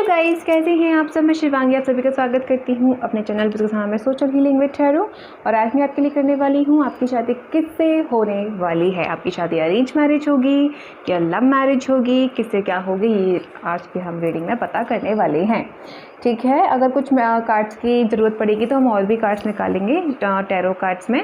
Hello guys, कैसे हैं आप सब। मैं शिवांगी आप सभी का स्वागत करती हूं अपने चैनल बिजनेस में सोशल हीलिंग विद टैरो। और आज मैं आपके लिए करने वाली हूं आपकी शादी किससे होने वाली है। आपकी शादी अरेंज मैरिज होगी या लव मैरिज होगी, किससे क्या होगी, ये आज की हम रीडिंग में पता करने वाले हैं। ठीक है, अगर कुछ कार्ड्स की ज़रूरत पड़ेगी तो हम और भी कार्ड्स निकालेंगे टैरो कार्ड्स में।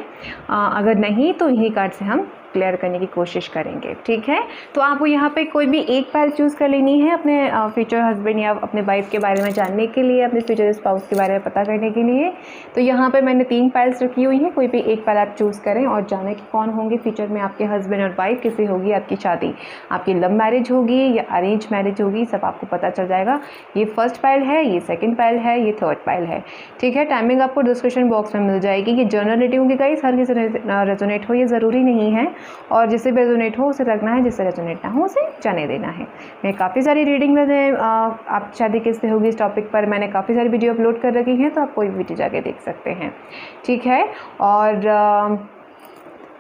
अगर नहीं तो यही कार्ड से हम क्लियर करने की कोशिश करेंगे। ठीक है, तो आपको यहाँ पे कोई भी एक फाइल चूज़ कर लेनी है अपने फ्यूचर हस्बैंड या अपने वाइफ के बारे में जानने के लिए, अपने फ्यूचर स्पाउस के बारे में पता करने के लिए। तो यहाँ पे मैंने 3 फाइल्स रखी हुई हैं, कोई भी एक फाइल आप चूज़ करें और जाने कि कौन होंगे फ्यूचर में आपके हस्बैंड और वाइफ, किससे होगी आपकी शादी, आपकी लव मैरिज होगी या अरेंज मैरिज होगी, सब आपको पता चल जाएगा। ये फर्स्ट फाइल है, ये सेकेंड फाइल है, ये थर्ड फाइल है। ठीक है, टाइमिंग आपको डिस्क्रिप्शन बॉक्स में मिल जाएगी। ये जनरल रीडिंग होगी गाइस, हर किसी रेजोनेट हो ये ज़रूरी नहीं है, और जिससे भी रेजोनेट हो उसे रखना है, जिससे रेजोनेट ना हो उसे जाने देना है। मैं काफ़ी सारी रीडिंग में आप शादी किससे होगी इस टॉपिक पर मैंने काफ़ी सारी वीडियो अपलोड कर रखी हैं, तो आप कोई वीडियो जाके देख सकते हैं। ठीक है, और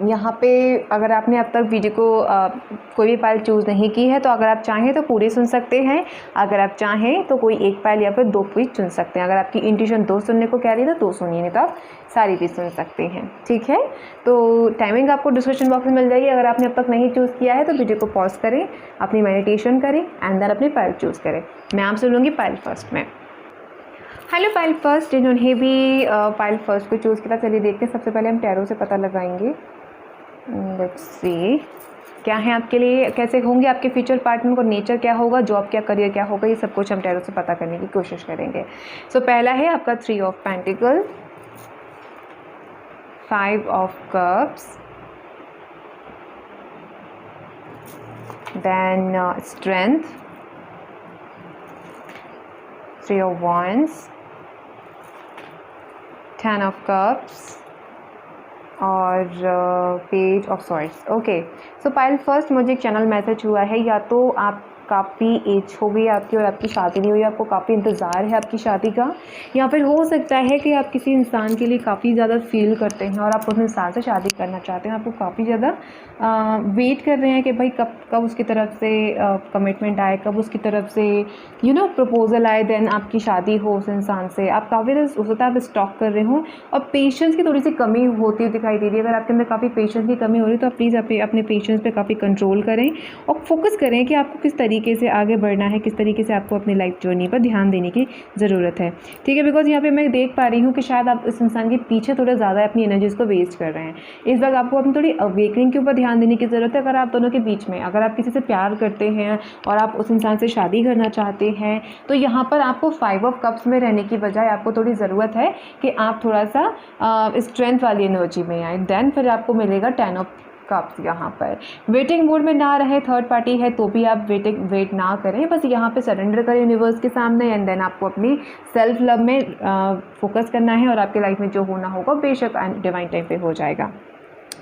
यहाँ पे अगर आपने अब तक वीडियो को कोई भी फाइल चूज़ नहीं की है तो अगर आप चाहें तो पूरी सुन सकते हैं, अगर आप चाहें तो कोई एक फाइल या फिर 2 भी चुन सकते हैं। अगर आपकी इंट्यूशन 2 सुनने को कह रही है तो 2 सुनिए, नहीं तो आप सारी भी सुन सकते हैं। ठीक है, तो टाइमिंग आपको डिस्क्रिप्शन बॉक्स में मिल जाएगी। अगर आपने अब तक नहीं चूज़ किया है तो वीडियो को पॉज करें, अपनी मेडिटेशन करें एंड देन अपनी फाइल चूज़ करें। मैं आपसे लूँगी फाइल फर्स्ट में। हेलो फाइल फर्स्ट, जिन्होंने भी फाइल फर्स्ट को चूज़ किया, चलिए देखते हैं। सबसे पहले हम टैरो से पता लगाएंगे। लेट्स सी क्या है आपके लिए, कैसे होंगे आपके फ्यूचर पार्टनर को, नेचर क्या होगा, जॉब क्या, करियर क्या होगा, ये सब कुछ हम टैरो से पता करने की कोशिश करेंगे। सो पहला है आपका 3 of pentacle, 5 of cups, then strength, 3 of wands, 10 of cups और page of swords. Okay, so pile first मुझे एक चैनल मैसेज हुआ है, या तो आप काफ़ी एज हो गई आपकी और आपकी शादी नहीं हुई, आपको काफ़ी इंतज़ार है आपकी शादी का, या फिर हो सकता है कि आप किसी इंसान के लिए काफ़ी ज़्यादा फील करते हैं और आप उस इंसान से शादी करना चाहते हैं। आपको काफ़ी ज़्यादा वेट कर रहे हैं कि भाई कब उसकी तरफ से कमिटमेंट आए, कब उसकी तरफ से प्रपोजल आए, देन आपकी शादी हो उस इंसान से। आप काफ़ी ज़्यादा उस वक्त आप स्टॉक कर रहे हो और पेशेंस की थोड़ी सी कमी होती हुई दिखाई दे रही है। अगर आपके अंदर काफ़ी पेशेंस की कमी हो रही है तो आप प्लीज़ अपने पेशेंस पे काफ़ी कंट्रोल करें और फोकस करें कि आपको किस तरीके से आगे बढ़ना है, किस तरीके से आपको अपनी लाइफ जर्नी पर ध्यान देने की ज़रूरत है। ठीक है, बिकॉज यहाँ पे मैं देख पा रही हूँ कि शायद आप इस इंसान के पीछे थोड़ा ज़्यादा अपनी एनर्जीज़ को वेस्ट कर रहे हैं। इस वक्त आपको अपनी थोड़ी अवेकनिंग के ऊपर ध्यान देने की ज़रूरत है। अगर आप दोनों के बीच में, अगर आप किसी से प्यार करते हैं और आप उस इंसान से शादी करना चाहते हैं, तो यहाँ पर आपको 5 ऑफ कप्स में रहने की बजाय आपको थोड़ी ज़रूरत है कि आप थोड़ा सा स्ट्रेंथ वाली एनर्जी में आए, देन फिर आपको मिलेगा 10 ऑफ कप्स। यहाँ पर वेटिंग मोड में ना रहे, थर्ड पार्टी है तो भी आप वेट ना करें, बस यहाँ पे सरेंडर करें यूनिवर्स के सामने एंड देन आपको अपनी सेल्फ लव में फोकस करना है और आपके लाइफ में जो होना होगा बेशक डिवाइन टाइम पे हो जाएगा।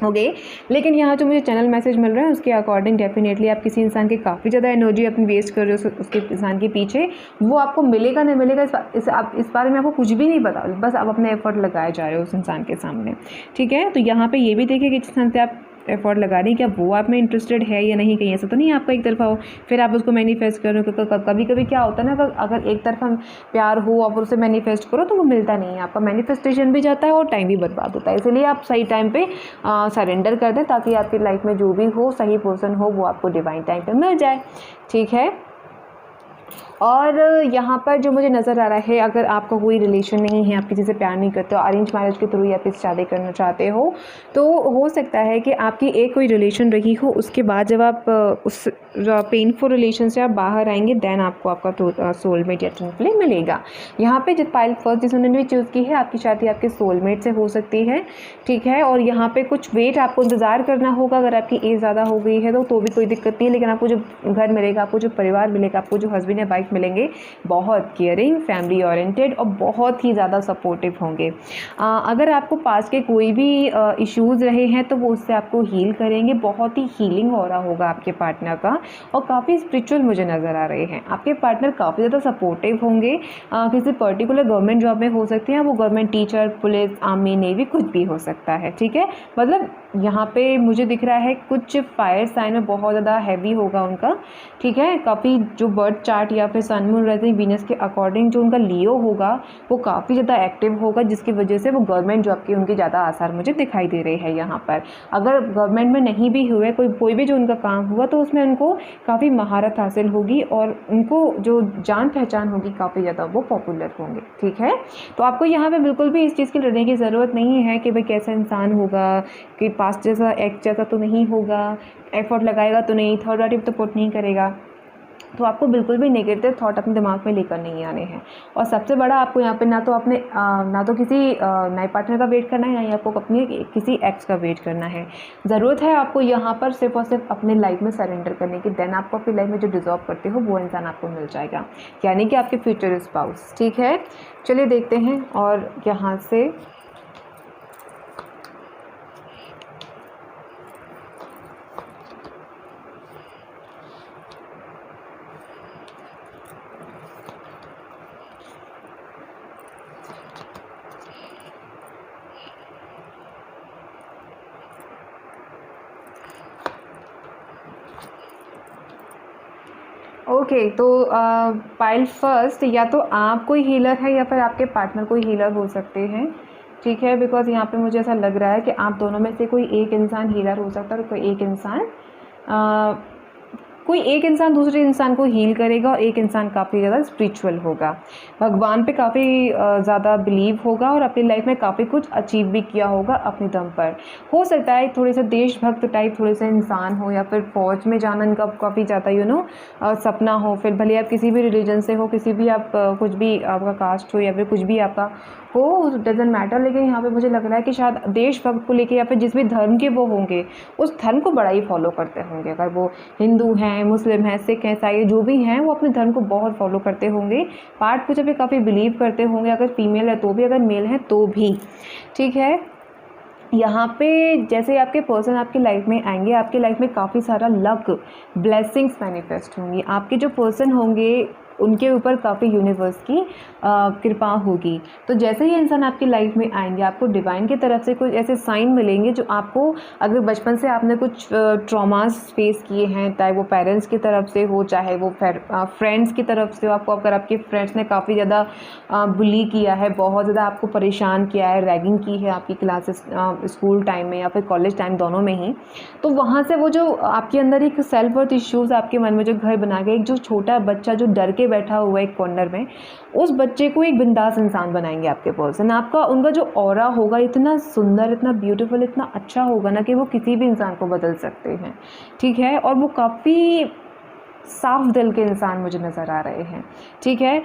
ओके, लेकिन यहाँ जो मुझे चैनल मैसेज मिल रहा है उसके अकॉर्डिंग डेफिनेटली आप किसी इंसान की काफ़ी ज़्यादा एनर्जी अपनी वेस्ट कर रहे हो उसके इंसान के पीछे। वो आपको मिलेगा नहीं मिलेगा इस बारे में आपको कुछ भी नहीं पता, बस आप अपने एफर्ट लगाए जा रहे हो उस इंसान के सामने। ठीक है, तो यहाँ पे ये भी देखिए कि जिस इंसान से आप एफर्ट लगा रही हैं क्या वो आप में इंटरेस्टेड है या नहीं, कहीं ऐसा तो नहीं आपका एक तरफा हो फिर आप उसको मैनिफेस्ट करो। क्योंकि कभी कभी क्या होता है ना, अगर एक तरफा प्यार हो और उसे मैनिफेस्ट करो तो वो मिलता नहीं है, आपका मैनिफेस्टेशन भी जाता है और टाइम भी बर्बाद होता है। इसलिए आप सही टाइम पे सरेंडर कर दें ताकि आपकी लाइफ में जो भी हो, सही पर्सन हो, वो आपको डिवाइन टाइम पे मिल जाए। ठीक है, और यहाँ पर जो मुझे नज़र आ रहा है, अगर आपका कोई रिलेशन नहीं है, आप किसी से प्यार नहीं करते हो, अरेंज मैरिज के थ्रू या फिर शादी करना चाहते हो, तो हो सकता है कि आपकी एक कोई रिलेशन रही हो, उसके बाद जब आप उस पेनफुल रिलेशन से आप बाहर आएंगे देन आपको आपका सोलमेट या ट्विन फ्लेम मिलेगा। यहाँ पे जिस पाइल फर्स्ट जिन्होंने भी चूज़ की है, आपकी शादी आपके सोलमेट से हो सकती है। ठीक है, और यहाँ पे कुछ वेट आपको इंतज़ार करना होगा। अगर आपकी एज ज़्यादा हो गई है तो भी कोई दिक्कत नहीं है, लेकिन आपको जो घर मिलेगा, आपको जो परिवार मिलेगा, आपको जो हस्बैंड या वाइफ मिलेंगे, बहुत केयरिंग, फैमिली ओरिएंटेड और बहुत ही ज़्यादा सपोर्टिव होंगे। अगर आपको पास के कोई भी इश्यूज़ रहे हैं तो वो उससे आपको हील करेंगे। बहुत ही हीलिंग हो रहा होगा आपके पार्टनर का और काफ़ी स्पिरिचुअल मुझे नज़र आ रहे हैं। आपके पार्टनर काफ़ी ज़्यादा सपोर्टिव होंगे। किसी पर्टिकुलर गवर्नमेंट जॉब में हो सकते हैं, वो government teacher, police, army, navy, कुछ भी हो सकता है। ठीक है, मतलब यहाँ पे मुझे दिख रहा है कुछ फायर साइन में बहुत ज़्यादा हैवी होगा उनका, ठीक है। काफ़ी जो बर्थ चार्ट या फिर सन मून रहते हैं वीनस के अकॉर्डिंग जो उनका लियो होगा वो काफ़ी ज़्यादा एक्टिव होगा, जिसकी वजह से वो गवर्नमेंट जॉब की उनकी ज़्यादा आसार मुझे दिखाई दे रहे हैं यहाँ पर। अगर गवर्नमेंट में नहीं भी हुए कोई भी जो उनका काम हुआ तो उसमें उनको काफ़ी महारत हासिल होगी और उनको जो जान पहचान होगी काफ़ी ज़्यादा वो पॉपुलर होंगे, ठीक है। तो आपको यहाँ पे बिल्कुल भी इस चीज़ की लड़ने की ज़रूरत नहीं है कि भाई कैसा इंसान होगा, कि पास्ट जैसा एक्ट जैसा तो नहीं होगा, एफर्ट लगाएगा तो नहीं, थर्ड पार्टी तो पुट नहीं करेगा। तो आपको बिल्कुल भी नेगेटिव थॉट अपने दिमाग में लेकर नहीं आने हैं। और सबसे बड़ा आपको यहाँ पे ना तो किसी नए पार्टनर का वेट करना है, ना ही आपको अपने किसी एक्स का वेट करना है। ज़रूरत है आपको यहाँ पर सिर्फ और सिर्फ अपने लाइफ में सरेंडर करने की, देन आपको अपनी लाइफ में जो डिज़र्व करते हो वो इंसान आपको मिल जाएगा, यानी कि आपके फ्यूचर स्पाउस, ठीक है। चलिए देखते हैं और यहाँ से ओके तो पाइल फर्स्ट, या तो आप कोई हीलर है या फिर आपके पार्टनर कोई हीलर हो सकते हैं, ठीक है। बिकॉज यहाँ पे मुझे ऐसा लग रहा है कि आप दोनों में से कोई एक इंसान हीलर हो सकता है और कोई एक इंसान दूसरे इंसान को हील करेगा और एक इंसान काफ़ी ज़्यादा स्पिरिचुअल होगा, भगवान पे काफ़ी ज़्यादा बिलीव होगा और अपनी लाइफ में काफ़ी कुछ अचीव भी किया होगा अपने दम पर। हो सकता है थोड़े से देशभक्त टाइप थोड़े से इंसान हो, या फिर फौज में जाना इनका काफ़ी ज़्यादा सपना हो। फिर भले आप किसी भी रिलीजन से हो, किसी भी आप कुछ भी आपका कास्ट हो या फिर कुछ भी आपका हो, डजेंट मैटर। लेकिन यहाँ पे मुझे लग रहा है कि शायद देशभक्त को लेके या फिर जिस भी धर्म के वो होंगे उस धर्म को बड़ा ही फॉलो करते होंगे। अगर वो हिंदू हैं, मुस्लिम हैं, सिख हैं, ईसाई जो भी हैं, वो अपने धर्म को बहुत फॉलो करते होंगे, पाठ पूजा पे काफ़ी बिलीव करते होंगे, अगर फीमेल है तो भी, अगर मेल है तो भी, ठीक है। यहाँ पे जैसे आपके पर्सन आपकी लाइफ में आएंगे, आपकी लाइफ में काफ़ी सारा लक, ब्लेसिंग्स मैनिफेस्ट होंगी। आपके जो पर्सन होंगे उनके ऊपर काफ़ी यूनिवर्स की कृपा होगी। तो जैसे ही इंसान आपकी लाइफ में आएंगे आपको डिवाइन की तरफ से कुछ ऐसे साइन मिलेंगे जो आपको, अगर बचपन से आपने कुछ ट्रॉमास फेस किए हैं, चाहे वो पेरेंट्स की तरफ से हो, चाहे वो फ्रेंड्स की तरफ से हो, अगर आपके फ्रेंड्स ने काफ़ी ज़्यादा बुली किया है, बहुत ज़्यादा आपको परेशान किया है, रैगिंग की है आपकी क्लासेस स्कूल टाइम में या फिर कॉलेज टाइम, दोनों में ही, तो वहाँ से वो जो आपके अंदर एक सेल्फ वर्थ इश्यूज़ आपके मन में जो घर बना के, एक जो छोटा बच्चा जो डर के बैठा हुआ है एक कॉर्नर में, उस बच्चे को एक बिंदास इंसान बनाएंगे आपके पर्सन। उनका जो ऑरा होगा इतना सुंदर, इतना ब्यूटीफुल, इतना अच्छा होगा ना कि वो किसी भी इंसान को बदल सकते हैं, ठीक है। और वो काफ़ी साफ दिल के इंसान मुझे नज़र आ रहे हैं, ठीक है।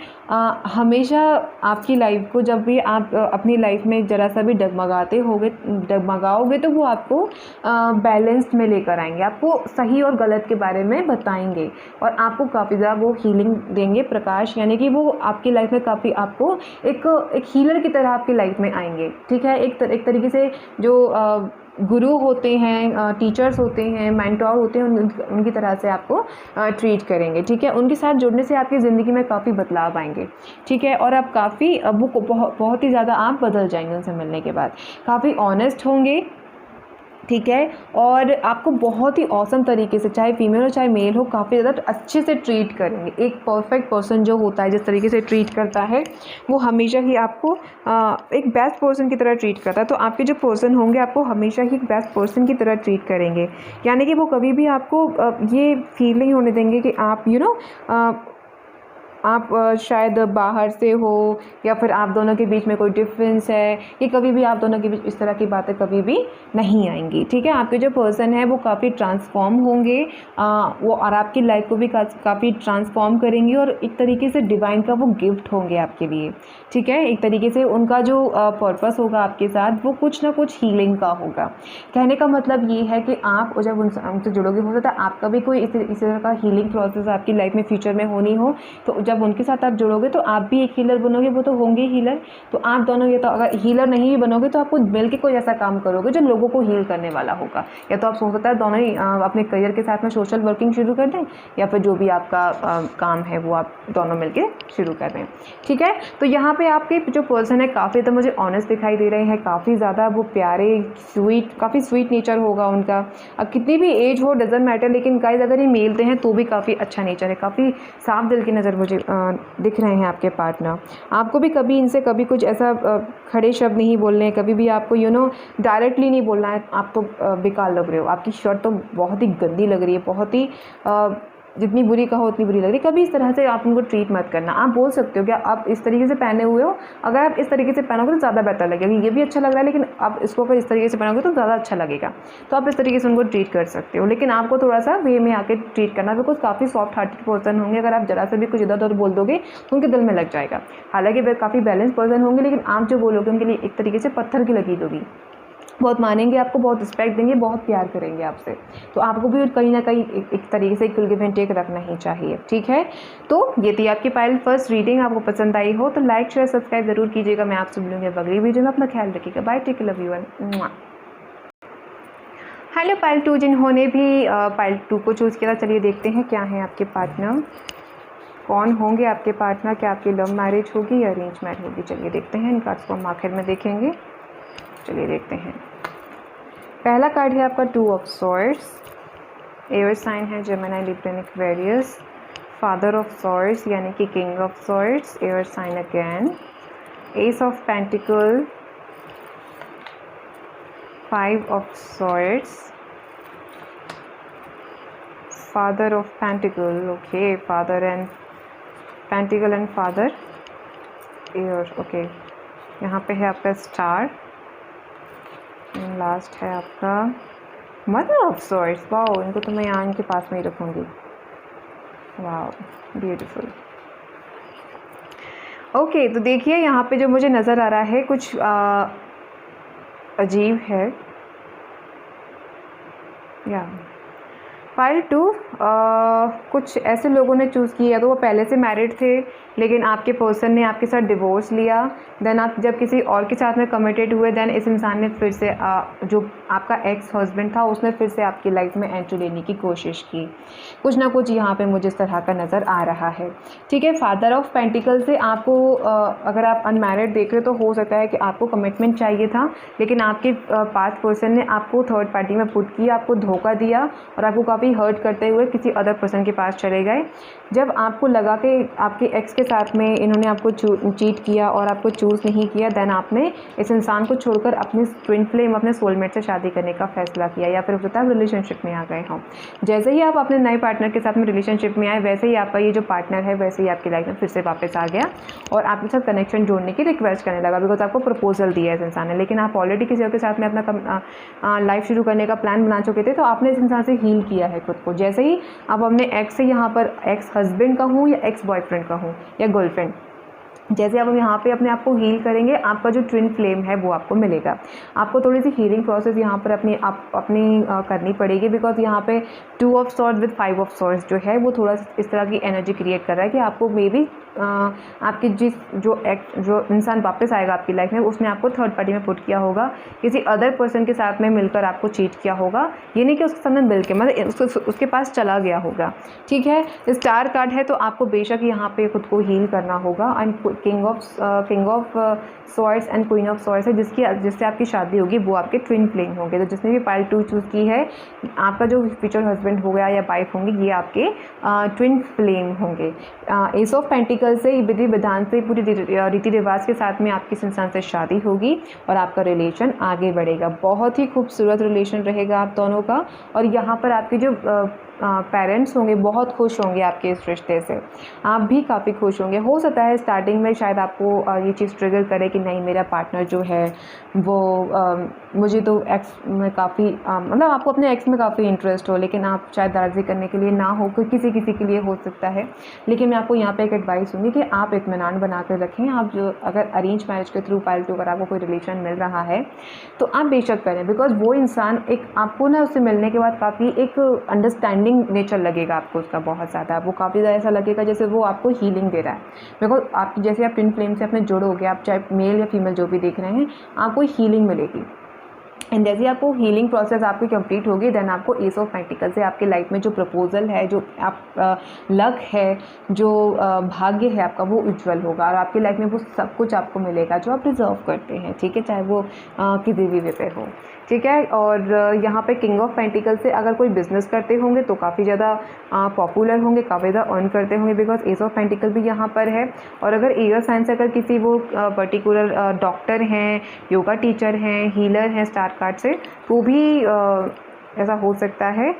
हमेशा आपकी लाइफ को जब भी आप अपनी लाइफ में ज़रा सा भी डगमगाओगे तो वो आपको बैलेंस्ड में लेकर आएंगे, आपको सही और गलत के बारे में बताएंगे और आपको काफ़ी ज़्यादा वो हीलिंग देंगे, प्रकाश, यानी कि वो आपकी लाइफ में काफ़ी आपको एक हीलर की तरह आपकी लाइफ में आएंगे, ठीक है। एक तरीके से जो गुरु होते हैं, टीचर्स होते हैं, मेंटोर होते हैं, उनकी तरह से आपको ट्रीट करेंगे, ठीक है। उनके साथ जुड़ने से आपकी ज़िंदगी में काफ़ी बदलाव आएंगे, ठीक है। और आप काफ़ी वो बहुत ही ज़्यादा आप बदल जाएंगे उनसे मिलने के बाद, काफ़ी ऑनेस्ट होंगे, ठीक है। और आपको बहुत ही औसम तरीके से, चाहे फीमेल हो चाहे मेल हो, काफ़ी ज़्यादा अच्छे से ट्रीट करेंगे। एक परफेक्ट पर्सन जो होता है जिस तरीके से ट्रीट करता है वो हमेशा ही आपको एक बेस्ट पर्सन की तरह ट्रीट करता है। तो आपके जो पर्सन होंगे आपको हमेशा ही एक बेस्ट पर्सन की तरह ट्रीट करेंगे, यानी कि वो कभी भी आपको ये फील नहीं होने देंगे कि आप आप शायद बाहर से हो या फिर आप दोनों के बीच में कोई डिफरेंस है, कि कभी भी आप दोनों के बीच इस तरह की बातें कभी भी नहीं आएंगी, ठीक है। आपके जो पर्सन है वो काफ़ी ट्रांसफॉर्म होंगे, वो और आपकी लाइफ को भी काफ़ी ट्रांसफॉर्म करेंगे और एक तरीके से डिवाइन का वो गिफ्ट होंगे आपके लिए, ठीक है। एक तरीके से उनका जो पर्पस होगा आपके साथ वो कुछ ना कुछ हीलिंग का होगा। कहने का मतलब ये है कि आप जब उनसे जुड़ोगे, हो सकता है आपका भी कोई इस तरह का हीलिंग प्रोसेस आपकी लाइफ में फ्यूचर में होनी हो, तो जब उनके साथ आप जुड़ोगे तो आप भी एक हीलर बनोगे, वो तो होंगे हीलर। तो आप दोनों, ये तो अगर हीलर नहीं भी बनोगे तो आपको मिल के कोई ऐसा काम करोगे जो लोगों को हील करने वाला होगा। या तो आप सोच सकते हैं दोनों ही अपने करियर के साथ में सोशल वर्किंग शुरू कर दें, या फिर जो भी आपका काम है वो आप दोनों मिलके शुरू कर दें। ठीक है, तो यहाँ पे आपके जो पर्सन है काफ़ी तो मुझे ऑनेस्ट दिखाई दे रहे हैं, काफ़ी ज़्यादा वो प्यारे, स्वीट, काफ़ी स्वीट नेचर होगा उनका। अब कितनी भी एज हो डजेंट मैटर, लेकिन गाइस अगर ये मेलते हैं तो भी काफ़ी अच्छा नेचर है, काफ़ी साफ दिल की नज़र मुझे दिख रहे हैं आपके पार्टनर। आपको भी कभी इनसे कभी कुछ ऐसा खड़े शब्द नहीं बोलने हैं, कभी भी आपको डायरेक्टली नहीं बोलना है आप तो बेकार लग रहे हो, आपकी शर्ट तो बहुत ही गंदी लग रही है, बहुत ही जितनी बुरी कहो उतनी बुरी लग रही है, कभी इस तरह से आप उनको ट्रीट मत करना। आप बोल सकते हो कि आप इस तरीके से पहने हुए हो, अगर आप इस तरीके से पहनोगे तो ज़्यादा बेहतर लगेगा, ये भी अच्छा लग रहा है लेकिन आप इसको अगर इस तरीके से पहनोगे तो ज़्यादा अच्छा लगेगा। तो आप इस तरीके से उनको ट्रीट कर सकते हो, लेकिन आपको थोड़ा सा वे में आके ट्रीट करना, बिकॉज काफ़ी सॉफ्ट हार्टेड पर्सन होंगे। अगर आप जरा से भी कुछ इधर उधर बोल दोगे तो उनके दिल में लग जाएगा। हालांकि वे काफ़ी बैलेंस पर्सन होंगे, लेकिन आप जो बोलोगे उनके लिए एक तरीके से पत्थर की लकीर होगी। बहुत मानेंगे आपको, बहुत रिस्पेक्ट देंगे, बहुत प्यार करेंगे आपसे। तो आपको भी कहीं ना कहीं एक तरीके से इक्वल गिव एंड टेक रखना ही चाहिए। ठीक है, तो ये थी आपकी पायल फर्स्ट रीडिंग। आपको पसंद आई हो तो लाइक शेयर सब्सक्राइब जरूर कीजिएगा। मैं आपसे मिलूंगी अगली वीडियो में। अपना ख्याल रखिएगा। Bye, take, love you. Hello Payal 2, जिन्होंने भी पायल 2 को चूज़ किया था, चलिए देखते हैं क्या है आपके पार्टनर, कौन होंगे आपके पार्टनर। क्या आपकी लव मैरिज होगी या अरेंज मैरिज होगी, चलिए देखते हैं। इन कार्ड्स को हम आखिर में देखेंगे। चलिए देखते हैं। पहला कार्ड है आपका 2 ऑफ सॉर्ड्स। एयर साइन है Gemini, Libra, Aquarius. Father of swords यानी कि king of swords, air sign again. Ace of pentacle, 5 of swords, father of pentacle, okay, father and pentacle and father, air, okay. यहाँ पे है आपका star, last है आपका mother of swords. Wow, इनको तो मैं यहाँ इनके पास में ही रखूँगी। Wow, beautiful. ओके, तो देखिए यहाँ पे जो मुझे नज़र आ रहा है कुछ अजीब है। या पायल 2 कुछ ऐसे लोगों ने चूज़ किया, तो वो पहले से मैरिड थे लेकिन आपके पर्सन ने आपके साथ डिवोर्स लिया। देन आप जब किसी और के साथ में कमिटेड हुए, देन इस इंसान ने फिर से जो आपका एक्स हस्बैंड था उसने फिर से आपकी लाइफ में एंट्री लेने की कोशिश की। कुछ ना कुछ यहाँ पे मुझे इस तरह का नज़र आ रहा है। ठीक है, फादर ऑफ पेंटिकल से आपको अगर आप अनमैरिड देख रहे तो हो सकता है कि आपको कमिटमेंट चाहिए था, लेकिन आपके पास्ट पर्सन ने आपको थर्ड पार्टी में पुट किया, आपको धोखा दिया और आपको काफ़ी हर्ट करते हुए किसी अदर पर्सन के पास चले गए। जब आपको लगा कि आपके एक्स के साथ में इन्होंने आपको चीट किया और आपको चूज़ नहीं किया, देन आपने इस इंसान को छोड़कर अपनी ट्विन फ्लेम, अपने सोलमेट से शादी करने का फैसला किया, या फिर होता है रिलेशनशिप में आ गए हों। जैसे ही आप अपने नए पार्टनर के साथ में रिलेशनशिप में आए, वैसे ही आपका ये जो पार्टनर है वैसे ही आपकी लाइफ में फिर से वापस आ गया और आपके साथ कनेक्शन जोड़ने की रिक्वेस्ट करने लगा, बिकॉज आपको प्रपोजल दिया इस इंसान ने। लेकिन आप ऑलरेडी किसी और के साथ में अपना लाइफ शुरू करने का प्लान बना चुके थे, तो आपने इस इंसान से हील किया है खुद को। जैसे ही आप अपने एक्स से, यहाँ पर एक्स हस्बैंड का हूँ या एक्स बॉयफ्रेंड का हूँ या गर्लफ्रेंड, जैसे आप यहाँ पे अपने आप को हील करेंगे, आपका जो ट्विन फ्लेम है वो आपको मिलेगा। आपको थोड़ी सी हीलिंग प्रोसेस यहाँ पर अपनी करनी पड़ेगी, बिकॉज यहाँ पे 2 of swords with 5 of swords जो है वो थोड़ा इस तरह की एनर्जी क्रिएट कर रहा है कि आपको मे बी आपकी जो इंसान वापस आएगा आपकी लाइफ में, उसने आपको थर्ड पार्टी में पुट किया होगा, किसी अदर पर्सन के साथ में मिलकर आपको चीट किया होगा। ये नहीं कि उसके सामने मिल के, मतलब उसके पास चला गया होगा। ठीक है, स्टार कार्ड है तो आपको बेशक यहाँ पे खुद को हील करना होगा। And king of swords and queen of swords है, जिससे आपकी शादी होगी वो आपके ट्विन फ्लेम होंगे। तो जिसने भी पायल 2 चूज़ की है, आपका जो फ्यूचर हस्बैंड हो गया या वाइफ होंगे, ये आपके ट्विन फ्लेम होंगे। एस ऑफ पेंटिकल से विधि विधान से पूरी रीति रिवाज के साथ में आपकी इंसान से शादी होगी और आपका रिलेशन आगे बढ़ेगा। बहुत ही खूबसूरत रिलेशन रहेगा आप दोनों का। और यहाँ पर आपके जो पेरेंट्स होंगे बहुत खुश होंगे आपके इस रिश्ते से, आप भी काफ़ी खुश होंगे। हो सकता है स्टार्टिंग स्टार्टिंग में शायद आपको ये चीज़ ट्रिगर करे कि नहीं मेरा पार्टनर जो है वो मुझे तो एक्स में काफ़ी मतलब आपको अपने एक्स में काफ़ी इंटरेस्ट हो, लेकिन आप शायद राज़ी करने के लिए ना हो, कोई किसी किसी के लिए हो सकता है। लेकिन मैं आपको यहाँ पे एक एडवाइस दूँगी कि आप इत्मीनान बना कर रखें। आप जो अगर अरेंज मैरिज के थ्रू पाइल 2 अगर आपको कोई रिलेशन मिल रहा है तो आप बेशक करें, बिकॉज वो इंसान एक आपको ना उससे मिलने के बाद काफ़ी एक अंडरस्टैंडिंग नेचर लगेगा आपको उसका बहुत ज़्यादा। वो काफ़ी ज़्यादा ऐसा लगेगा जैसे वो आपको हीलिंग दे रहा है, बिकॉज आप जैसे आप ट्विन फ्लेम से अपने जुड़ोगे, आप चाहे मेल या फीमेल जो भी देख रहे हैं, आपको हीलिंग मिलेगी। एंड जैसे आपको हीलिंग प्रोसेस आपकी कंप्लीट होगी, देन आपको एस ऑफ पेंटिकल से आपके लाइफ में जो प्रपोजल है, जो आप लक है, जो भाग्य है आपका, वो उज्जवल होगा और आपकी लाइफ में वो सब कुछ आपको मिलेगा जो आप डिज़र्व करते हैं, ठीक है, चाहे वो किसी भी वे पे हो, ठीक है। और यहाँ पे किंग ऑफ पेंटिकल से अगर कोई बिजनेस करते होंगे तो काफ़ी ज़्यादा पॉपुलर होंगे, काफ़ी ज़्यादा अर्न करते होंगे, बिकॉज एस ऑफ पेंटिकल भी यहाँ पर है। और अगर एयर साइन से अगर किसी वो पर्टिकुलर डॉक्टर हैं, योगा टीचर हैं, हीलर हैं स्टार कार्ड से, तो भी ऐसा हो सकता है।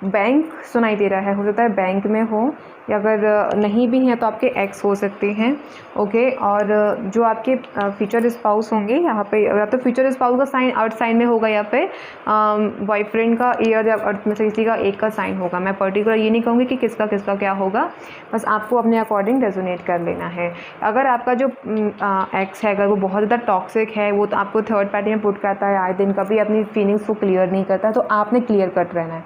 बैंक सुनाई दे रहा है, हो सकता है बैंक में हो, या अगर नहीं भी हैं तो आपके एक्स हो सकते हैं, ओके। और जो आपके फ्यूचर स्पाउस होंगे यहाँ पे, या तो फ्यूचर स्पाउस का साइन अर्थ साइन में होगा या फिर बॉयफ्रेंड का एयर या अर्थ में से किसी का एक का साइन होगा। मैं पर्टिकुलर ये नहीं कहूँगी कि किसका किसका क्या होगा, बस आपको अपने अकॉर्डिंग रेजोनेट कर लेना है। अगर आपका जो एक्स है अगर वो बहुत ज़्यादा टॉक्सिक है, वो तो आपको थर्ड पार्टी में पुट करता है, आए दिन कभी अपनी फीलिंग्स को क्लियर नहीं करता, तो आपने क्लियर कट रहना है।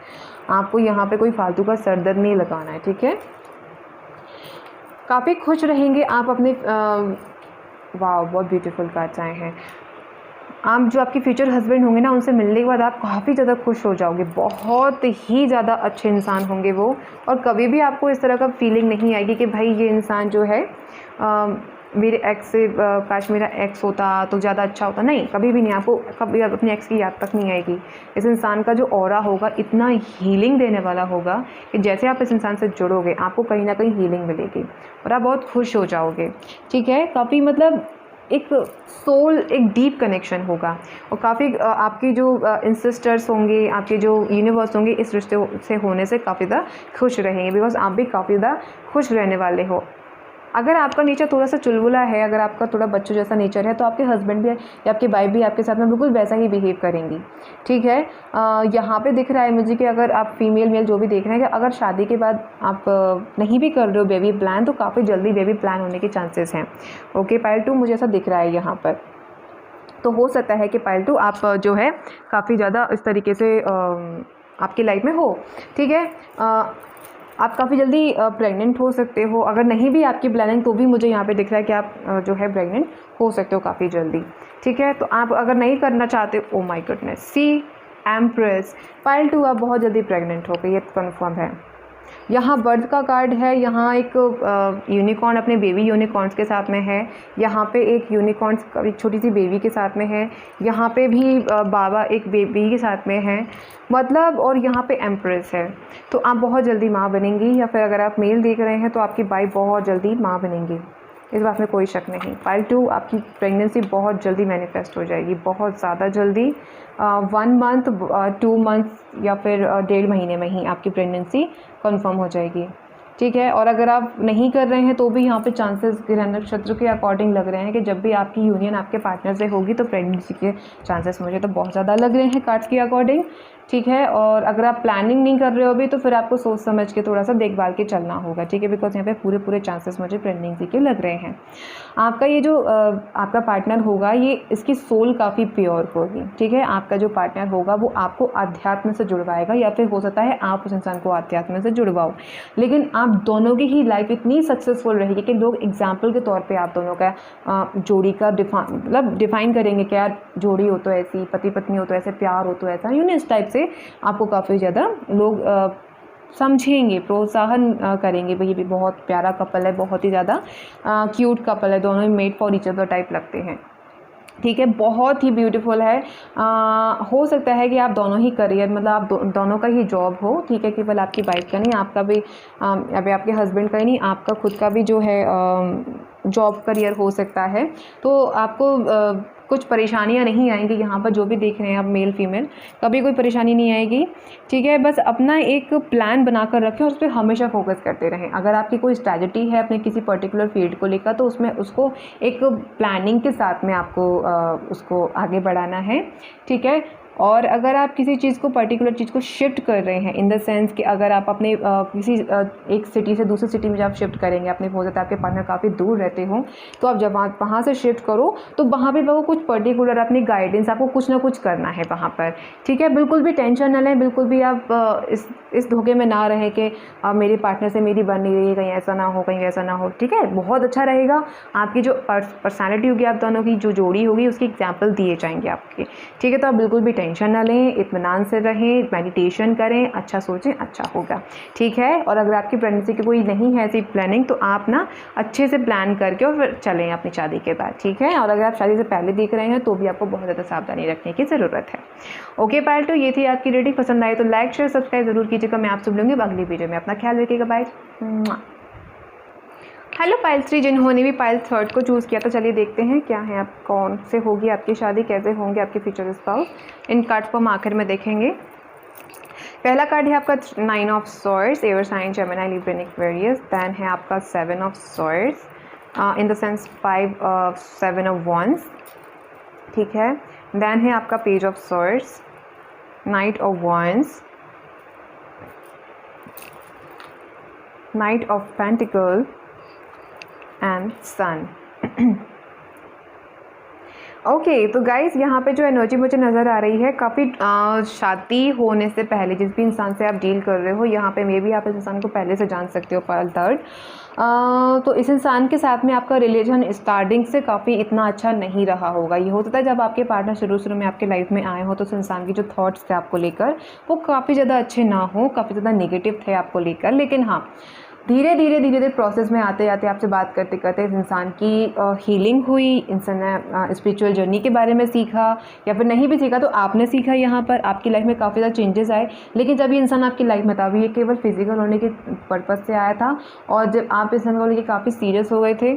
आपको यहाँ पे कोई फालतू का सरदर्द नहीं लगाना है, ठीक है। काफ़ी खुश रहेंगे आप अपने वाह बहुत ब्यूटीफुल कार्ड्स आए हैं। आप जो आपके फ्यूचर हस्बैंड होंगे ना, उनसे मिलने के बाद आप काफ़ी ज़्यादा खुश हो जाओगे, बहुत ही ज़्यादा अच्छे इंसान होंगे वो। और कभी भी आपको इस तरह का फीलिंग नहीं आएगी कि भाई ये इंसान जो है मेरे एक्स से काश मेरा एक्स होता तो ज़्यादा अच्छा होता, नहीं, कभी भी नहीं। आपको कभी अपने एक्स की याद तक नहीं आएगी। इस इंसान का जो ऑरा होगा इतना हीलिंग देने वाला होगा कि जैसे आप इस इंसान से जुड़ोगे आपको कहीं ना कहीं हीलिंग मिलेगी और आप बहुत खुश हो जाओगे, ठीक है। काफ़ी मतलब एक सोल, एक डीप कनेक्शन होगा और काफ़ी आपकी जो इंसिस्टर्स होंगे, आपके जो यूनिवर्स होंगे, इस रिश्ते से होने से काफ़ी ज़्यादा खुश रहेंगे, बिकॉज आप भी काफ़ी ज़्यादा खुश रहने वाले हो। अगर आपका नेचर थोड़ा सा चुलबुला है, अगर आपका थोड़ा बच्चों जैसा नेचर है, तो आपके हस्बैंड भी या आपकी वाइफ भी आपके साथ में बिल्कुल वैसा ही बिहेव करेंगी, ठीक है। यहाँ पे दिख रहा है मुझे कि अगर आप फीमेल मेल जो भी देख रहे हैं कि अगर शादी के बाद आप नहीं भी कर रहे हो बेबी प्लान, तो काफ़ी जल्दी बेबी प्लान होने के चांसेस हैं, ओके। पाइल 2 मुझे ऐसा दिख रहा है यहाँ पर, तो हो सकता है कि पाइल 2 आप जो है काफ़ी ज़्यादा इस तरीके से आपकी लाइफ में हो, ठीक है। आप काफ़ी जल्दी प्रेग्नेंट हो सकते हो। अगर नहीं भी आपकी प्लानिंग, तो भी मुझे यहाँ पे दिख रहा है कि आप जो है प्रेग्नेंट हो सकते हो काफ़ी जल्दी, ठीक है। तो आप अगर नहीं करना चाहते, oh my goodness, see empress, pile 2 आप बहुत जल्दी प्रेग्नेंट हो गई, ये कन्फर्म है। यहाँ बर्थ का कार्ड है, यहाँ एक यूनिकॉर्न अपने बेबी यूनिकॉर्न्स के साथ में है, यहाँ पे एक यूनिकॉर्न्स एक छोटी सी बेबी के साथ में है, यहाँ पे भी बाबा एक बेबी के साथ में है, मतलब, और यहाँ पे एम्प्रेस है। तो आप बहुत जल्दी माँ बनेंगी, या फिर अगर आप मेल देख रहे हैं तो आपकी वाइफ बहुत जल्दी माँ बनेंगी, इस बात में कोई शक नहीं। पाइल 2 आपकी प्रेगनेंसी बहुत जल्दी मैनिफेस्ट हो जाएगी, बहुत ज़्यादा जल्दी। 1 मंथ 2 मंथ या फिर 1.5 महीने में ही आपकी प्रेगनेंसी कंफर्म हो जाएगी, ठीक है। और अगर आप नहीं कर रहे हैं तो भी यहाँ पे चांसेस ग्रह नक्षत्र के अकॉर्डिंग लग रहे हैं कि जब भी आपकी यूनियन आपके पार्टनर से होगी तो प्रेगनेंसी के चांसेस मुझे तो बहुत ज़्यादा लग रहे हैं कार्ड्स के अकॉर्डिंग, ठीक है। और अगर आप प्लानिंग नहीं कर रहे हो अभी, तो फिर आपको सोच समझ के थोड़ा सा देखभाल के चलना होगा, ठीक है, बिकॉज यहाँ पे पूरे चांसेस मुझे प्रेगनेंसी के लग रहे हैं। आपका ये जो आपका पार्टनर होगा, ये इसकी सोल काफ़ी प्योर होगी, ठीक है। आपका जो पार्टनर होगा वो आपको अध्यात्म से जुड़वाएगा, या फिर हो सकता है आप उस इंसान को अध्यात्म से जुड़वाओ, लेकिन आप दोनों की ही लाइफ इतनी सक्सेसफुल रहेगी कि लोग एग्जाम्पल के तौर पर आप दोनों का जोड़ी का डिफाइन करेंगे कि यार जोड़ी हो तो ऐसी, पति पत्नी हो तो ऐसे, प्यार हो तो ऐसा, इस टाइप से आपको काफ़ी ज़्यादा लोग समझेंगे, प्रोत्साहन करेंगे, भाई ये भी बहुत प्यारा कपल है, बहुत ही ज़्यादा क्यूट कपल है, दोनों he made for each other type लगते हैं, ठीक है, बहुत ही ब्यूटीफुल है। हो सकता है कि आप दोनों ही करियर, मतलब आप दोनों का ही जॉब हो, ठीक है, केवल आपकी वाइफ का नहीं, आपका भी अभी आपके हस्बैंड का ही नहीं, आपका खुद का भी जो है जॉब करियर हो सकता है। तो आपको कुछ परेशानियाँ नहीं आएंगी यहाँ पर, जो भी देख रहे हैं आप मेल फीमेल, कभी कोई परेशानी नहीं आएगी। ठीक है, बस अपना एक प्लान बनाकर रखें और उस पर हमेशा फोकस करते रहें। अगर आपकी कोई स्ट्रैटेजी है अपने किसी पर्टिकुलर फील्ड को लेकर, तो उसमें उसको एक प्लानिंग के साथ में आपको उसको आगे बढ़ाना है। ठीक है, और अगर आप किसी चीज़ को पर्टिकुलर चीज़ को शिफ्ट कर रहे हैं, इन द सेंस कि अगर आप अपने किसी एक सिटी से दूसरी सिटी में जब आप शिफ्ट करेंगे, अपने हो जाता है आपके पार्टनर काफ़ी दूर रहते हो, तो आप जब वहाँ से शिफ्ट करो तो वहाँ पे वो कुछ पर्टिकुलर अपनी गाइडेंस, आपको कुछ ना कुछ करना है वहाँ पर। ठीक है, बिल्कुल भी टेंशन न लें, बिल्कुल भी आप इस धोखे में ना रहें कि मेरे पार्टनर से मेरी बन नहीं रही है, कहीं ऐसा ना हो, कहीं ऐसा ना हो। ठीक है, बहुत अच्छा रहेगा। आपकी जो पर्सनैलिटी होगी, आप दोनों की जो जोड़ी होगी, उसकी एग्जाम्पल दिए जाएंगे आपके। ठीक है, तो आप बिल्कुल भी टेंशन ना लें, इत्मीनान से रहें, मेडिटेशन करें, अच्छा सोचें, अच्छा होगा। ठीक है, और अगर आपकी प्रेगनेंसी की कोई नहीं है ऐसी प्लानिंग, तो आप ना अच्छे से प्लान करके और फिर चलें अपनी शादी के बाद। ठीक है, और अगर आप शादी से पहले देख रहे हैं तो भी आपको बहुत ज़्यादा सावधानी रखने की ज़रूरत है। ओके पायल टू, ये थी आपकी रीडिंग। पसंद आए तो लाइक शेयर सब्सक्राइब ज़रूर कीजिएगा। मैं आपसे मिलूंगी अगली वीडियो में। अपना ख्याल रखिएगा, बाय। हेलो पायल 3, जिन्होंने भी पायल 3 को चूज़ किया, तो चलिए देखते हैं क्या है, आप कौन से होगी आपकी शादी, कैसे होंगे आपके फ्यूचर स्पाउस। इन कार्ड्स को हम आखिर में देखेंगे। पहला कार्ड है आपका 9 of swords, air sign, Gemini, Libra, Aquarius. Then है आपका 7 of swords, in the sense 7 of wands. ठीक है, देन है आपका page of swords, knight of wands, knight of pentacle and sun. Okay, तो गाइज यहाँ पे जो एनर्जी मुझे नज़र आ रही है, काफ़ी शादी होने से पहले जिस भी इंसान से आप डील कर रहे हो, यहाँ पे मे भी आप इस इंसान को पहले से जान सकते हो, पायल 3। तो इस इंसान के साथ में आपका रिलेशन स्टार्टिंग से काफ़ी इतना अच्छा नहीं रहा होगा। ये हो सकता है जब आपके पार्टनर शुरू में आपके लाइफ में आए हो, तो उस इंसान की जो थॉट्स थे आपको लेकर, वो काफ़ी ज़्यादा अच्छे ना हो, काफ़ी ज़्यादा नेगेटिव थे आपको लेकर। लेकिन हाँ, धीरे धीरे प्रोसेस में आते आते आपसे बात करते करते इस इंसान की हीलिंग हुई, इंसान ने स्पिरिचुअल जर्नी के बारे में सीखा, या फिर नहीं भी सीखा तो आपने सीखा। यहाँ पर आपकी लाइफ में काफ़ी ज़्यादा चेंजेस आए। लेकिन जब ये इंसान आपकी लाइफ में था, अभी ये केवल फिजिकल होने के पर्पज़ से आया था, और जब आप इस इंसान को लेकर काफ़ी सीरियस हो गए थे,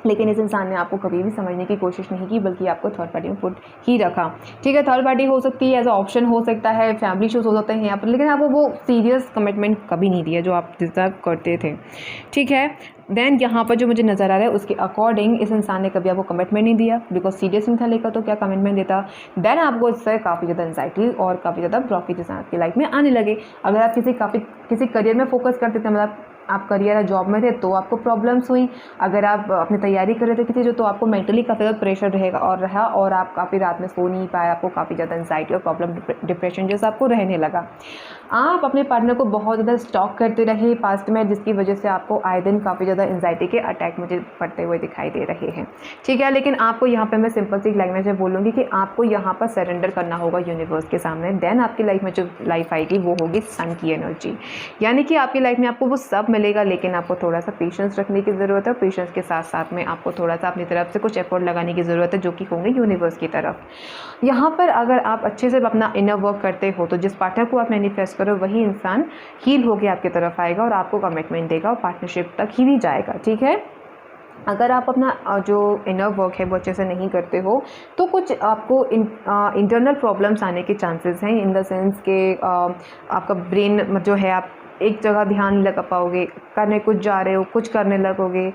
लेकिन इस इंसान ने आपको कभी भी समझने की कोशिश नहीं की, बल्कि आपको थर्ड पार्टी में पुट ही रखा। ठीक है, थर्ड पार्टी हो सकती है, एज अ ऑप्शन हो सकता है, फैमिली इशूज़ हो सकते हैं यहाँ पर, लेकिन आपको वो सीरियस कमिटमेंट कभी नहीं दिया जो आप डिज़र्व करते थे। ठीक है, देन यहाँ पर जो मुझे नज़र आ रहा है उसके अकॉर्डिंग इस इंसान ने कभी आपको कमिटमेंट नहीं दिया, बिकॉज सीरियस नहीं था लेकर, तो क्या कमिटमेंट देता। देन आपको इससे काफ़ी ज़्यादा एंजाइटी और काफ़ी ज़्यादा ब्लॉकेजेस आपकी लाइफ में आने लगे। अगर आप किसी करियर में फोकस करते थे, मतलब आप करियर या जॉब में थे, तो आपको प्रॉब्लम्स हुई। अगर आप अपनी तैयारी कर रहे थे किसी जो, तो आपको मेंटली काफ़ी ज़्यादा प्रेशर रहा और आप काफ़ी रात में सो नहीं पाए, आपको काफ़ी ज़्यादा एंजाइटी और प्रॉब्लम, डिप्रेशन जैसा आपको रहने लगा। आप अपने पार्टनर को बहुत ज़्यादा स्टॉक करते रहे पास्ट में, जिसकी वजह से आपको आए दिन काफ़ी ज़्यादा एंजाइटी के अटैक मुझे पड़ते हुए दिखाई दे रहे हैं। ठीक है, लेकिन आपको यहाँ पे मैं सिंपल सी लैंग्वेज में बोलूँगी कि आपको यहाँ पर सरेंडर करना होगा यूनिवर्स के सामने। देन आपकी लाइफ में जो लाइफ आएगी वो होगी सन की एनर्जी, यानी कि आपकी लाइफ में आपको वो सब मिलेगा, लेकिन आपको थोड़ा सा पेशेंस रखने की ज़रूरत है। पेशेंस के साथ साथ में आपको थोड़ा सा अपनी तरफ से कुछ एफर्ट लगाने की ज़रूरत है, जो कि होंगे यूनिवर्स की तरफ। यहाँ पर अगर आप अच्छे से अपना इनर वर्क करते हो, तो जिस पार्टनर को आप मैनिफेस्ट करो वही इंसान हील होकर आपकी तरफ आएगा और आपको कमिटमेंट देगा और पार्टनरशिप तक ही भी जाएगा। ठीक है, अगर आप अपना जो इनर वर्क है वो अच्छे से नहीं करते हो, तो कुछ आपको इंटरनल प्रॉब्लम्स आने के चांसेस हैं, इन द सेंस के आपका ब्रेन जो है, आप एक जगह ध्यान नहीं लगा पाओगे, करने कुछ जा रहे हो, कुछ करने लगोगे,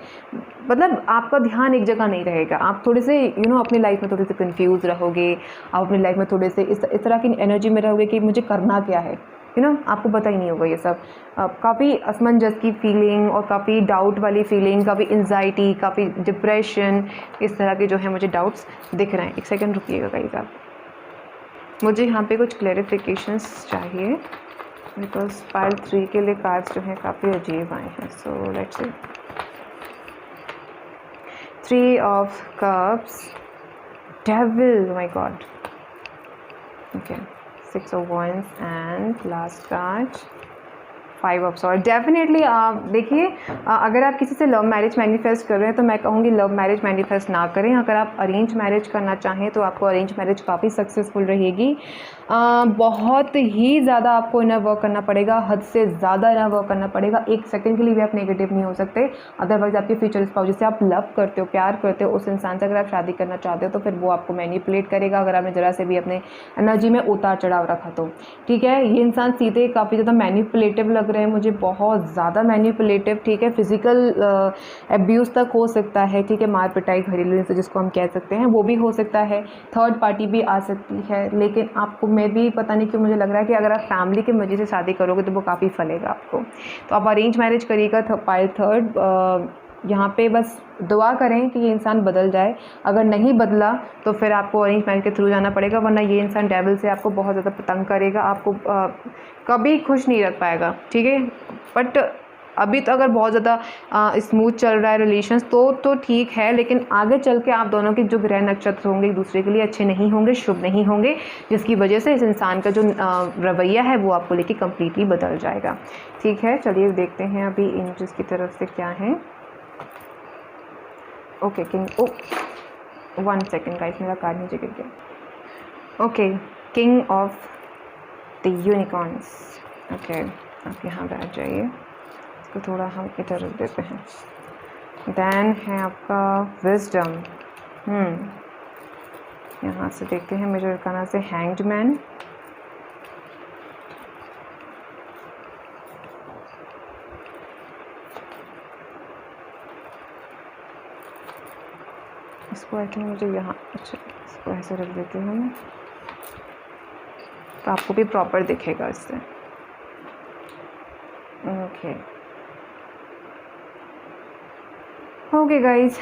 मतलब आपका ध्यान एक जगह नहीं रहेगा। आप थोड़े से अपनी लाइफ में थोड़े से कंफ्यूज रहोगे, आप अपनी लाइफ में थोड़े से इस तरह की एनर्जी में रहोगे कि मुझे करना क्या है, आपको पता ही नहीं होगा ये सब। काफ़ी असमंजस की फीलिंग और काफ़ी डाउट वाली फीलिंग, काफ़ी एंजाइटी, काफ़ी डिप्रेशन, इस तरह के जो है मुझे डाउट्स दिख रहे हैं। एक सेकंड रुकिएगा गाइस, आप मुझे यहाँ पे कुछ क्लैरिफिकेशंस चाहिए, बिकॉज पाइल 3 के लिए कार्ड्स जो हैं काफ़ी अजीब आए हैं। So let's see, 3 of cups, devil, my God, okay, 6 of Wands and last card 5 of swords. Definitely देखिए, अगर आप किसी से लव मैरिज मैनिफेस्ट कर रहे हैं तो मैं कहूँगी लव मैरिज मैनिफेस्ट ना करें। अगर आप अरेंज मैरिज करना चाहें तो आपको अरेंज मैरिज काफ़ी सक्सेसफुल रहेगी। बहुत ही ज़्यादा आपको इनर वर्क करना पड़ेगा, हद से ज़्यादा इनर वर्क करना पड़ेगा। एक सेकंड के लिए भी आप नेगेटिव नहीं हो सकते। अदरवाइज आपके फ्यूचर स्पाउस जिसे आप लव करते हो, प्यार करते हो, उस इंसान से अगर आप शादी करना चाहते हो तो फिर वो आपको मैनिपुलेट करेगा अगर आपने ज़रा से भी अपने एनर्जी में उतार चढ़ाव रखा तो। ठीक है, ये इंसान सीधे काफ़ी ज़्यादा मैनिपुलेटिव लग रहे हैं मुझे, बहुत ज़्यादा मैनिपुलेटिव। ठीक है, फिजिकल एब्यूज़ तक हो सकता है। ठीक है, मार पिटाई घरेलू हिंसा जिसको हम कह सकते हैं वो भी हो सकता है, थर्ड पार्टी भी आ सकती है। लेकिन आपको मैं भी पता नहीं क्यों मुझे लग रहा है कि अगर आप फैमिली की मर्जी से शादी करोगे तो वो काफ़ी फलेगा आपको। तो आप अरेंज मैरिज करिएगा। पाइल थर्ड, यहाँ पे बस दुआ करें कि ये इंसान बदल जाए। अगर नहीं बदला तो फिर आपको अरेंज मैरिज के थ्रू जाना पड़ेगा, वरना ये इंसान डेविल से आपको बहुत ज़्यादा तंग करेगा, आपको कभी खुश नहीं रख पाएगा। ठीक है, बट अभी तो अगर बहुत ज़्यादा स्मूथ चल रहा है रिलेशंस तो ठीक है, लेकिन आगे चल के आप दोनों के जो ग्रह नक्षत्र होंगे एक दूसरे के लिए अच्छे नहीं होंगे, शुभ नहीं होंगे, जिसकी वजह से इस इंसान का जो रवैया है वो आपको लेके कम्प्लीटली बदल जाएगा। ठीक है, चलिए देखते हैं अभी एंजल्स की तरफ से क्या है। ओके किंग, ओ 1 सेकेंड गाइस, मेरा कार्ड नीचे गिर गया। Okay, king of the unicorns. Okay, आप यहाँ बैठ जाइए, इसको थोड़ा हम इधर रख देते हैं। देन है आपका विजडम। यहाँ से देखते हैं मेजर अरकाना से हैंग्ड मैन। इसको आई थिंक मुझे यहाँ, अच्छा इसको ऐसे रख देते हैं मैं, तो आपको भी प्रॉपर दिखेगा इससे। ओके गाइज,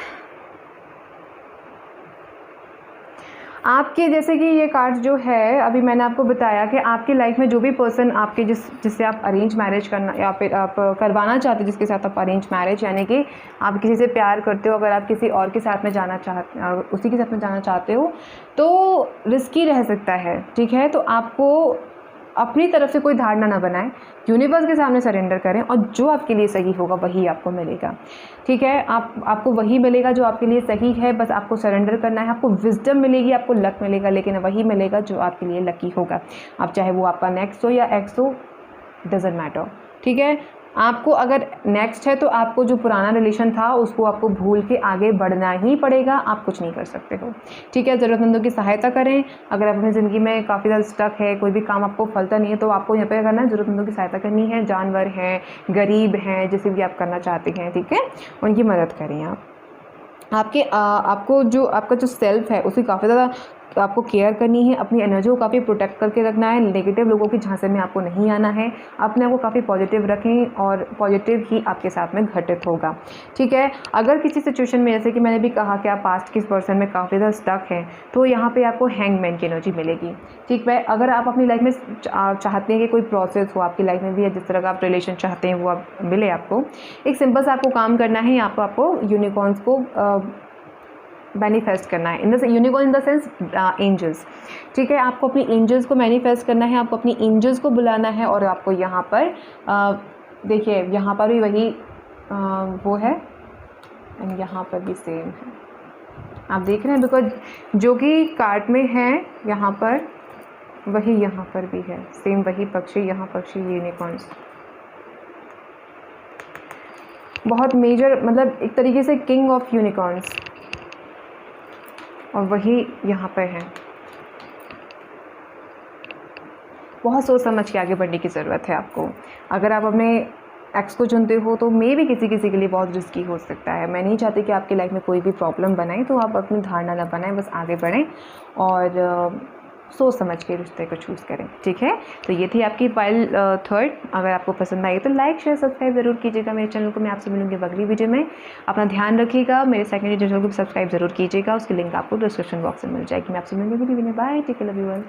आपके जैसे कि ये कार्ड जो है अभी मैंने आपको बताया कि आपकी लाइफ में जो भी पर्सन आपके जिससे आप अरेंज मैरिज करना या फिर आप करवाना चाहते हो, जिसके साथ आप अरेंज मैरिज, यानी कि आप किसी से प्यार करते हो, अगर आप किसी और के साथ में जाना चाहते, उसी के साथ में जाना चाहते हो तो रिस्की रह सकता है। ठीक है, तो आपको अपनी तरफ से कोई धारणा ना बनाएं, यूनिवर्स के सामने सरेंडर करें और जो आपके लिए सही होगा वही आपको मिलेगा। ठीक है, आपको वही मिलेगा जो आपके लिए सही है, बस आपको सरेंडर करना है। आपको विजडम मिलेगी, आपको लक मिलेगा, लेकिन वही मिलेगा जो आपके लिए लकी होगा। अब चाहे वो आपका नेक्स्ट हो या एक्स हो, डजेंट मैटर। ठीक है, आपको अगर नेक्स्ट है तो आपको जो पुराना रिलेशन था उसको आपको भूल के आगे बढ़ना ही पड़ेगा, आप कुछ नहीं कर सकते हो। ठीक है, ज़रूरतमंदों की सहायता करें। अगर आप अपनी ज़िंदगी में काफ़ी ज़्यादा स्टक है, कोई भी काम आपको फलता नहीं है, तो आपको यहाँ पे करना है, ज़रूरतमंदों की सहायता करनी है। जानवर हैं, गरीब हैं, जिसे भी आप करना चाहते हैं, ठीक है, उनकी मदद करें आप। आपको जो आपका जो सेल्फ है उसकी काफ़ी ज़्यादा आपको केयर करनी है, अपनी एनर्जी को काफ़ी प्रोटेक्ट करके रखना है। नेगेटिव लोगों की झांसे में आपको नहीं आना है, अपने आप को काफ़ी पॉजिटिव रखें और पॉजिटिव ही आपके साथ में घटित होगा। ठीक है, अगर किसी सिचुएशन में, जैसे कि मैंने भी कहा कि आप पास्ट किस पर्सन में काफ़ी ज़्यादा स्टक हैं, तो यहाँ पे आपको हैंगमैन की एनर्जी मिलेगी। ठीक है, अगर आप अपनी लाइफ में चाहते हैं कि कोई प्रोसेस हो आपकी लाइफ में भी, या जिस तरह का आप रिलेशन चाहते हैं वो आप मिले, आपको एक सिंपल सा आपको काम करना है। यहाँ पर आपको यूनिकॉर्न्स को मैनिफेस्ट करना है, in the unicorn in the sense angels. ठीक है, आपको अपनी एंजल्स को मैनिफेस्ट करना है, आपको अपनी एंजल्स को बुलाना है। और आपको यहाँ पर देखिए, यहाँ पर भी वही वो है एंड यहाँ पर भी सेम है, आप देख रहे हैं, बिकॉज जो कि कार्ड में है यहाँ पर वही यहाँ पर भी है, सेम वही पक्षी, यहाँ पक्षी, यूनिकॉर्न्स। बहुत मेजर, मतलब एक तरीके से किंग ऑफ यूनिकॉर्न्स, और वही यहाँ पर है। बहुत सोच समझ के आगे बढ़ने की ज़रूरत है आपको। अगर आप अपने एक्स को चुनते हो तो मे भी किसी के लिए बहुत रिस्की हो सकता है। मैं नहीं चाहती कि आपकी लाइफ में कोई भी प्रॉब्लम बनाए, तो आप अपनी धारणा ना बनाएं, बस आगे बढ़ें और सोच समझ के रिश्ते को चूज़ करें। ठीक है, तो ये थी आपकी पाइल थर्ड। अगर आपको पसंद आई तो लाइक शेयर सब्सक्राइब ज़रूर कीजिएगा मेरे चैनल को। मैं आपसे मिलूंगी अगली वीडियो में। अपना ध्यान रखिएगा, मेरे सेकेंडरी चैनल को भी सब्सक्राइब ज़रूर कीजिएगा, उसकी लिंक आपको डिस्क्रिप्शन बॉक्स में मिल जाएगी। मैं आपसे मिलूंगी वीडियो में। Bye, take care, love you all.